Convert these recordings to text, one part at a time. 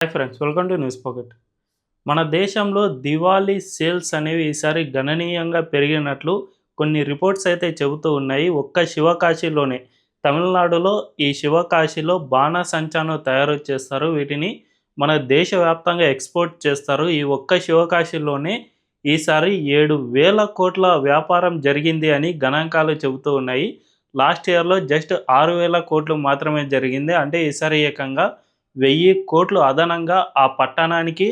Hi friends, welcome to news pocket. మన దేశంలో Diwali sales అనేవి ఈసారి గణనీయంగా పెరిగినట్లు కొన్ని రిపోర్ట్స్ అయితే చెబుతూ ఉన్నాయి. ఒక్క శివకాశిలోనే, తమిళనాడులో ఈ శివకాశిలో బాణాసంచాను తయారు చేస్తారు. వీటిని మన దేశవ్యాప్తంగా ఎక్స్పోర్ట్ చేస్తారు. ఈ ఒక్క శివకాశిలోనే ఈసారి 7,000 కోట్ల వ్యాపారం జరిగింది అని గణాంకాలు చెబుతూ ఉన్నాయి. లాస్ట్ ఇయర్లో జస్ట్ 6,000 కోట్లు మాత్రమే జరిగింది. అంటే ఈసారి ఏకంగా 1000 కోట్లు అదనంగా ఆ పట్టణానికి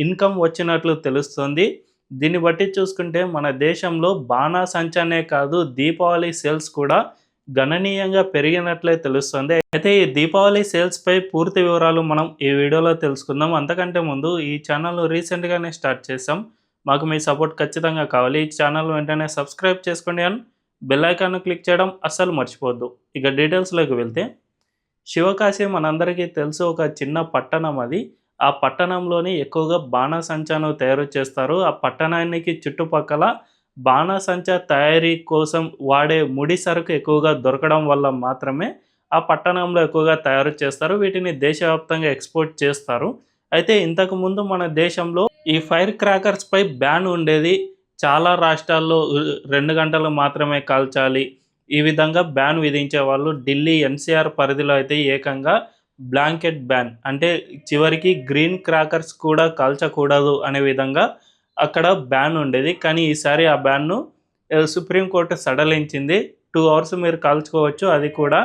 ఇన్కమ్ వచ్చినట్లు తెలుస్తుంది. దీన్ని బట్టి చూసుకుంటే మన దేశంలో బాణాసంచానే కాదు, దీపావళి సేల్స్ కూడా గణనీయంగా పెరిగినట్లే తెలుస్తుంది. అయితే ఈ దీపావళి సేల్స్పై పూర్తి వివరాలు మనం ఈ వీడియోలో తెలుసుకుందాం. అంతకంటే ముందు ఈ ఛానల్ రీసెంట్గానే స్టార్ట్ చేసాం. మాకు మీ సపోర్ట్ ఖచ్చితంగా కావాలి. ఈ ఛానల్ వెంటనే సబ్స్క్రైబ్ చేసుకోండి అండ్ బెల్ ఐకాన్ను క్లిక్ చేయడం అస్సలు మర్చిపోవద్దు. ఇక డీటెయిల్స్లోకి వెళ్తే, శివకాశి మనందరికీ తెలుసు, ఒక చిన్న పట్టణం అది. ఆ పట్టణంలోని ఎక్కువగా బాణాసంచాను తయారు చేస్తారు. ఆ పట్టణానికి చుట్టుపక్కల బాణాసంచా తయారీ కోసం వాడే ముడి సరుకు ఎక్కువగా దొరకడం వల్ల మాత్రమే ఆ పట్టణంలో ఎక్కువగా తయారు చేస్తారు. వీటిని దేశవ్యాప్తంగా ఎక్స్పోర్ట్ చేస్తారు. అయితే ఇంతకుముందు మన దేశంలో ఈ ఫైర్ క్రాకర్స్పై బ్యాన్ ఉండేది. చాలా రాష్ట్రాల్లో 2 గంటలు మాత్రమే కాల్చాలి, ఈ విధంగా బ్యాన్ విధించేవాళ్ళు. ఢిల్లీ ఎన్సీఆర్ పరిధిలో అయితే ఏకంగా బ్లాంకెట్ బ్యాన్, అంటే చివరికి గ్రీన్ క్రాకర్స్ కూడా కాల్చకూడదు అనే విధంగా అక్కడ బ్యాన్ ఉండేది. కానీ ఈసారి ఆ బ్యాన్ను సుప్రీంకోర్టు సడలించింది. 2 అవర్స్ మీరు కాల్చుకోవచ్చు, అది కూడా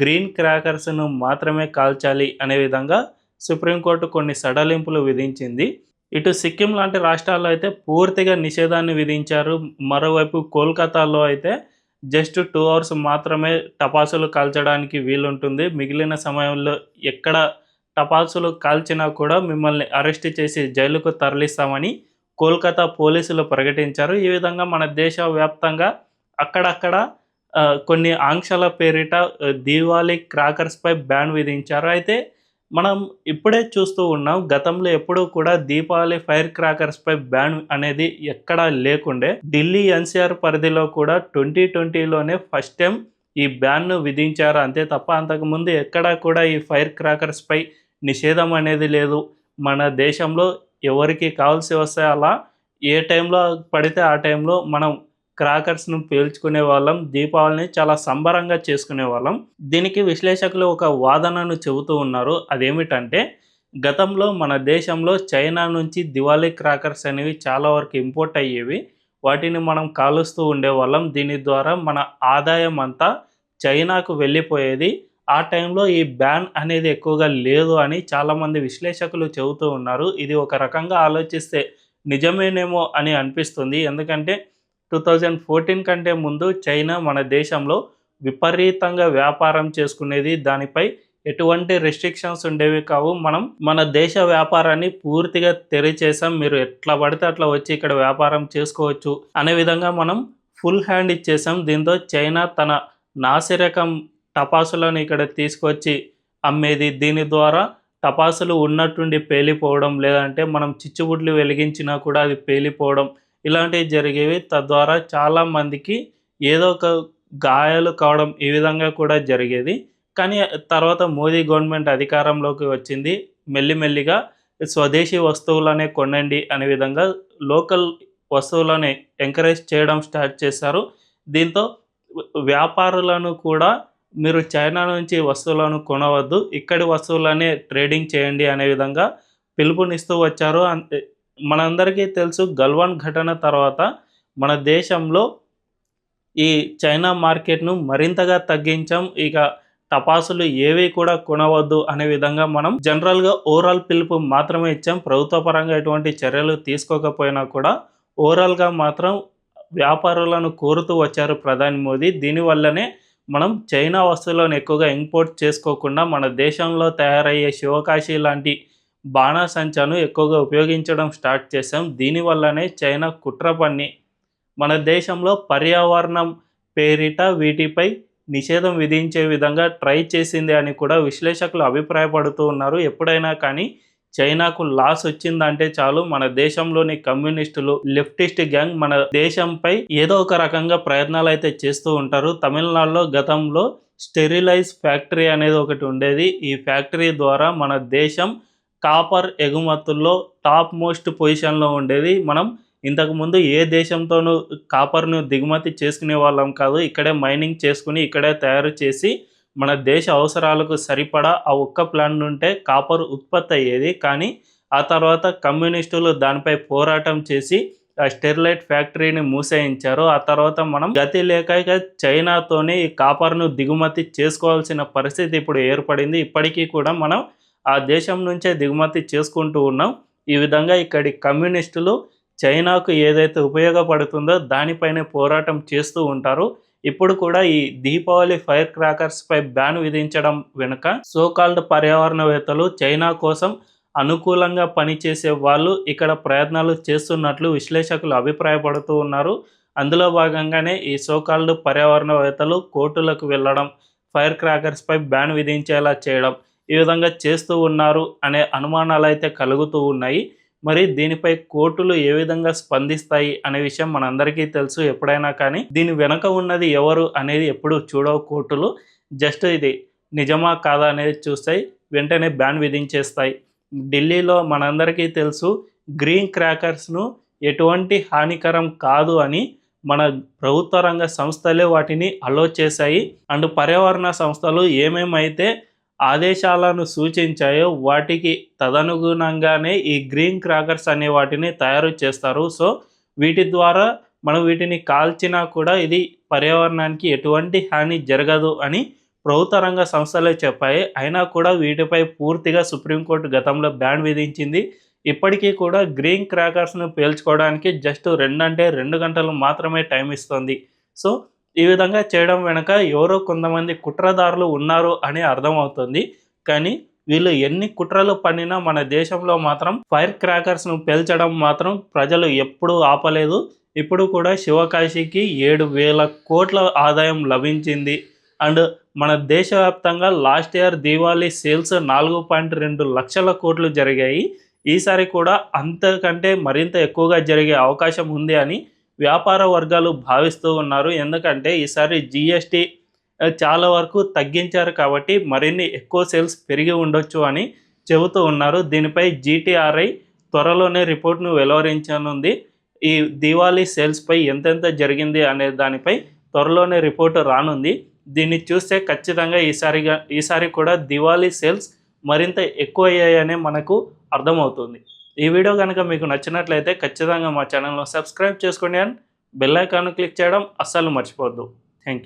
గ్రీన్ క్రాకర్స్ను మాత్రమే కాల్చాలి అనే విధంగా సుప్రీంకోర్టు కొన్ని సడలింపులు విధించింది. ఇటు సిక్కిం లాంటి రాష్ట్రాల్లో అయితే పూర్తిగా నిషేధాన్ని విధించారు. మరోవైపు కోల్కతాలో అయితే జస్ట్ 2 అవర్స్ మాత్రమే టపాసులు కాల్చడానికి వీలుంటుంది. మిగిలిన సమయంలో ఎక్కడ టపాసులు కాల్చినా కూడా మిమ్మల్ని అరెస్ట్ చేసి జైలుకు తరలిస్తామని కోల్కతా పోలీసులు ప్రకటించారు. ఈ విధంగా మన దేశవ్యాప్తంగా అక్కడక్కడ కొన్ని ఆంక్షల పేరిట దీవాళీ క్రాకర్స్పై బ్యాన్ విధించారు. అయితే మనం ఇప్పుడే చూస్తూ ఉన్నాం, గతంలో ఎప్పుడూ కూడా దీపావళి ఫైర్ క్రాకర్స్పై బ్యాన్ అనేది ఎక్కడా లేకుండే. ఢిల్లీ ఎన్సీఆర్ పరిధిలో కూడా 2020లోనే ఫస్ట్ టైం ఈ బ్యాన్ను విధించారు, అంతే తప్ప అంతకుముందు ఎక్కడా కూడా ఈ ఫైర్ క్రాకర్స్పై నిషేధం అనేది లేదు. మన దేశంలో ఎవరికి కావాల్సి వస్తే అలా ఏ టైంలో పడితే ఆ టైంలో మనం క్రాకర్స్ను పేల్చుకునే వాళ్ళం. దీపావళిని చాలా సంబరంగా చేసుకునే వాళ్ళం. దీనికి విశ్లేషకులు ఒక వాదనను చెబుతూ ఉన్నారు. అదేమిటంటే, గతంలో మన దేశంలో చైనా నుంచి దివాళీ క్రాకర్స్ అనేవి చాలా వరకు ఇంపోర్ట్ అయ్యేవి. వాటిని మనం కాలుస్తూ ఉండేవాళ్ళం. దీని ద్వారా మన ఆదాయం అంతా చైనాకు వెళ్ళిపోయేది. ఆ టైంలో ఈ బ్యాన్ అనేది ఎక్కువగా లేదు అని చాలామంది విశ్లేషకులు చెబుతూ ఉన్నారు. ఇది ఒక రకంగా ఆలోచిస్తే నిజమేనేమో అని అనిపిస్తుంది. ఎందుకంటే 2014 కంటే ముందు చైనా మన దేశంలో విపరీతంగా వ్యాపారం చేసుకునేది. దానిపై ఎటువంటి రెస్ట్రిక్షన్స్ ఉండేవి కావు. మనం మన దేశ వ్యాపారాన్ని పూర్తిగా తెరిచేసాం, మీరు ఎట్లా పడితే అట్లా వచ్చి ఇక్కడ వ్యాపారం చేసుకోవచ్చు అనే విధంగా మనం ఫుల్ హ్యాండ్ ఇచ్చేసాం. దీంతో చైనా తన నాసిరకం టపాసులను ఇక్కడ తీసుకొచ్చి అమ్మేది. దీని ద్వారా టపాసులు ఉన్నట్టుండి పేలిపోవడం, లేదంటే మనం చిచ్చుబుడ్లు వెలిగించినా కూడా అది పేలిపోవడం, ఇలాంటివి జరిగేవి. తద్వారా చాలామందికి ఏదో ఒక గాయాలు కావడం, ఈ విధంగా కూడా జరిగేది. కానీ తర్వాత మోదీ గవర్నమెంట్ అధికారంలోకి వచ్చింది. మెల్లిమెల్లిగా స్వదేశీ వస్తువులనే కొనండి అనే విధంగా లోకల్ వస్తువులని ఎంకరేజ్ చేయడం స్టార్ట్ చేశారు. దీంతో వ్యాపారులను కూడా మీరు చైనా నుంచి వస్తువులను కొనవద్దు, ఇక్కడి వస్తువులనే ట్రేడింగ్ చేయండి అనే విధంగా పిలుపునిస్తూ వచ్చారు. మనందరికీ తెలుసు, గల్వాన్ ఘటన తర్వాత మన దేశంలో ఈ చైనా మార్కెట్ను మరింతగా తగ్గించాం. ఇక టపాసులు ఏవి కూడా కొనవద్దు అనే విధంగా మనం జనరల్గా ఓవరాల్ పిలుపు మాత్రమే ఇచ్చాం. ప్రభుత్వ పరంగా ఎటువంటి చర్యలు తీసుకోకపోయినా కూడా ఓవరాల్గా మాత్రం వ్యాపారులను కోరుతూ వచ్చారు ప్రధాని మోదీ. దీనివల్లనే మనం చైనా వస్తువులను ఎక్కువగా ఇంపోర్ట్ చేసుకోకుండా మన దేశంలో తయారయ్యే శివకాశి లాంటి బాణాసంచాను ఎక్కువగా ఉపయోగించడం స్టార్ట్ చేసాం. దీనివల్లనే చైనా కుట్ర పన్ని మన దేశంలో పర్యావరణం పేరిట వీటిపై నిషేధం విధించే విధంగా ట్రై చేసింది అని కూడా విశ్లేషకులు అభిప్రాయపడుతూ ఉన్నారు. ఎప్పుడైనా కానీ చైనాకు లాస్ వచ్చిందంటే చాలు, మన దేశంలోని కమ్యూనిస్టులు, లెఫ్టిస్ట్ గ్యాంగ్ మన దేశంపై ఏదో ఒక రకంగా ప్రయత్నాలు అయితే చేస్తూ ఉంటారు. తమిళనాడులో గతంలో స్టెరిలైజ్ ఫ్యాక్టరీ అనేది ఒకటి ఉండేది. ఈ ఫ్యాక్టరీ ద్వారా మన దేశం కాపర్ ఎగుమతుల్లో టాప్ మోస్ట్ పొజిషన్లో ఉండేది. మనం ఇంతకుముందు ఏ దేశంతోనూ కాపర్‌ను దిగుమతి చేసుకునే వాళ్ళం కాదు. ఇక్కడే మైనింగ్ చేసుకొని, ఇక్కడే తయారు చేసి మన దేశ అవసరాలకు సరిపడా ఆ ఒక్క ప్లాంట్ నుంటే కాపర్ ఉత్పత్తి అయ్యేది. కానీ ఆ తర్వాత కమ్యూనిస్టులు దానిపై పోరాటం చేసి ఆ స్టెరిలైట్ ఫ్యాక్టరీని మూసేయించారు. ఆ తర్వాత మనం గతి లేక ఇక చైనాతోనే ఈ కాపర్‌ను దిగుమతి చేసుకోవాల్సిన పరిస్థితి ఇప్పుడు ఏర్పడింది. ఇప్పటికీ కూడా మనం ఆ దేశం నుంచే దిగుమతి చేసుకుంటూ ఉన్నాం. ఈ విధంగా ఇక్కడి కమ్యూనిస్టులు చైనాకు ఏదైతే ఉపయోగపడుతుందో దానిపైనే పోరాటం చేస్తూ ఉంటారు. ఇప్పుడు కూడా ఈ దీపావళి ఫైర్ క్రాకర్స్‌పై బ్యాన్ విధించడం వెనుక సో కాల్డ్ పర్యావరణవేత్తలు చైనా కోసం అనుకూలంగా పనిచేసే వాళ్ళు ఇక్కడ ప్రయత్నాలు చేస్తున్నట్లు విశ్లేషకులు అభిప్రాయపడుతూ ఉన్నారు. అందులో భాగంగానే ఈ సో కాల్డ్ పర్యావరణవేత్తలు కోర్టులకు వెళ్ళడం, ఫైర్ క్రాకర్స్‌పై బ్యాన్ విధించేలా చేయడం, ఈ విధంగా చేస్తూ ఉన్నారు అనే అనుమానాలైతే కలుగుతూ ఉన్నాయి. మరి దీనిపై కోర్టులు ఏ విధంగా స్పందిస్తాయి అనే విషయం మనందరికీ తెలుసు. ఎప్పుడైనా కానీ దీని వెనక ఉన్నది ఎవరు అనేది ఎప్పుడు చూడవు కోర్టులు. జస్ట్ ఇది నిజమా కాదా అనేది చూస్తాయి. వెంటనే బ్యాన్ విధించేస్తాయి. ఢిల్లీలో మనందరికీ తెలుసు గ్రీన్ క్రాకర్స్‌ను ఎటువంటి హానికరం కాదు అని మన ప్రభుత్వ రంగ సంస్థలే వాటిని అలో చేశాయి. అండ్ పర్యావరణ సంస్థలు ఏమేమైతే ఆదేశాలను సూచించాయో వాటికి తదనుగుణంగానే ఈ గ్రీన్ క్రాకర్స్ అనే వాటిని తయారు చేస్తారు. సో వీటి ద్వారా మనం వీటిని కాల్చినా కూడా ఇది పర్యావరణానికి ఎటువంటి హాని జరగదు అని ప్రభుత్వ రంగ సంస్థలే చెప్పాయి. అయినా కూడా వీటిపై పూర్తిగా సుప్రీంకోర్టు గతంలో బ్యాన్ విధించింది. ఇప్పటికీ కూడా గ్రీన్ క్రాకర్స్‌ను పేల్చుకోవడానికి జస్ట్ 2 గంటలు మాత్రమే టైం ఇస్తుంది. సో ఈ విధంగా చేయడం వెనక ఎవరో కొంతమంది కుట్రదారులు ఉన్నారు అని అర్థమవుతుంది. కానీ వీళ్ళు ఎన్ని కుట్రలు పన్నినా మన దేశంలో మాత్రం ఫైర్ క్రాకర్స్‌ను పేల్చడం మాత్రం ప్రజలు ఎప్పుడూ ఆపలేదు. ఇప్పుడు కూడా శివకాశికి 7,000 కోట్ల ఆదాయం లభించింది. అండ్ మన దేశవ్యాప్తంగా లాస్ట్ ఇయర్ దీవాళీ సేల్స్ 4.2 లక్షల కోట్లు జరిగాయి. ఈసారి కూడా అంతకంటే మరింత ఎక్కువగా జరిగే అవకాశం ఉంది అని వ్యాపార వర్గాలు భావిస్తూ ఉన్నారు. ఎందుకంటే ఈసారి జీఎస్టీ చాలా వరకు తగ్గించారు కాబట్టి మరిన్ని ఎక్కువ సేల్స్ పెరిగి ఉండొచ్చు అని చెబుతూ ఉన్నారు. దీనిపై జీటీఆర్ఐ త్వరలోనే రిపోర్ట్ను వెలువరించనుంది. ఈ దీవాళీ సేల్స్పై ఎంతెంత జరిగింది అనే దానిపై త్వరలోనే రిపోర్టు రానుంది. దీన్ని చూస్తే ఖచ్చితంగా ఈసారి కూడా దివాళీ సేల్స్ మరింత ఎక్కువయ్యాయనే మనకు అర్థమవుతుంది. ఈ వీడియో కనుక మీకు నచ్చినట్లయితే ఖచ్చితంగా మా ఛానల్‌ను సబ్స్క్రైబ్ చేసుకోండి అండ్ బెల్ ఐకాన్‌ను క్లిక్ చేయడం అస్సలు మర్చిపోవద్దు.